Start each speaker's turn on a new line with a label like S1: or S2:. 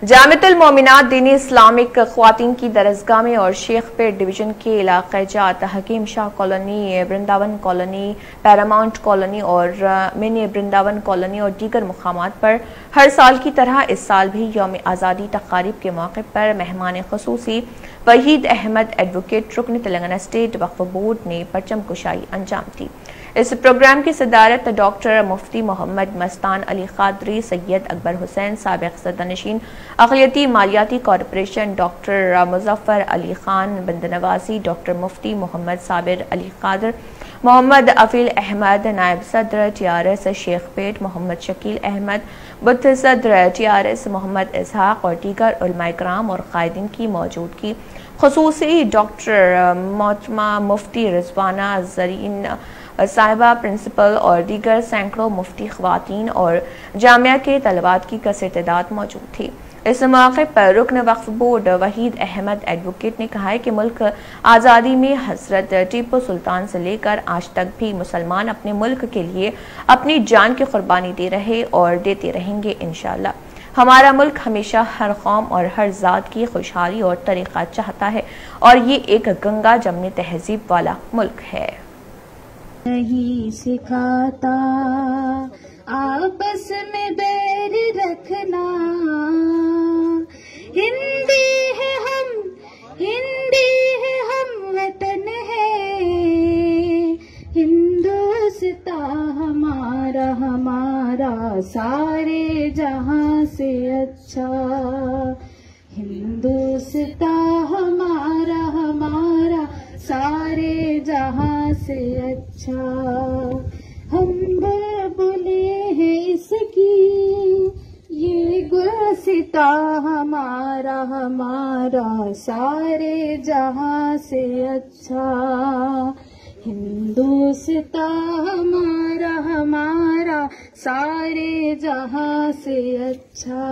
S1: जामिअतुल मोमिनात दीनी इस्लामिक ख्वातीन की दरसगाह में और शेख पेट डिवीजन के इलाक़े जात Hakim Shah colony, Vrindavan colony, Paramount colony और मिनी वृंदावन कॉलोनी और दीगर मुकामात पर हर साल की तरह इस साल भी यौम आज़ादी तक़ारीब के मौके पर मेहमान ख़ुसूसी वहीद अहमद एडवोकेट रुकन तेलंगाना स्टेट वक्फ बोर्ड ने परचम कुशाई अंजाम दी। इस प्रोग्राम की सदारत डॉक्टर मुफ्ती मोहम्मद मस्तान अली क़ादरी, सैयद अकबर हुसैन साबिक़ सदरनशीन अक़लियती मालियाती corporation, doctor Muzaffar Ali Khan Bandanwasi, doctor Mufti Mohammed Sabir Ali Qadar, Mohammed Afeel Ahmed नायब सदर TRS शेख पेट, मोहम्मद शकील अहमद बुद्ध सदर TRS, मोहम्मद इसहाक़ और दीगर उलमाए किराम और क़ायदीन की मौजूदगी ख़ुसूसी डॉक्टर मोहतरमा मुफ्ती रिजवाना ज़रीन साहिबा प्रिंसिपल और दीगर सैकड़ों मुफ्ती ख़वातीन और जामिया के तलबात की कसर तादाद मौजूद थी। इस मौके पर रुकन वक्फ बोर्ड वहीद अहमद एडवोकेट ने कहा है कि मुल्क आज़ादी में हज़रत टीपू सुल्तान से लेकर आज तक भी मुसलमान अपने मुल्क के लिए अपनी जान की कुर्बानी दे रहे और देते रहेंगे इंशाअल्लाह। हमारा मुल्क हमेशा हर कौम और हर ज़ात की खुशहाली और तरीक़ा चाहता है और ये एक गंगा जमनी तहजीब वाला मुल्क है।
S2: नहीं सिखाता आपस में बैर रखना, हिंदी है हम वतन है, हिंदुस्ता हमारा सारे जहां से अच्छा, हिंदुस्ता हमारा सारे जहां से अच्छा। हम बुलबुले हैं इसकी ये गुलसिता हमारा सारे जहां से अच्छा, हिंदुस्ता हमारा सारे जहां से अच्छा।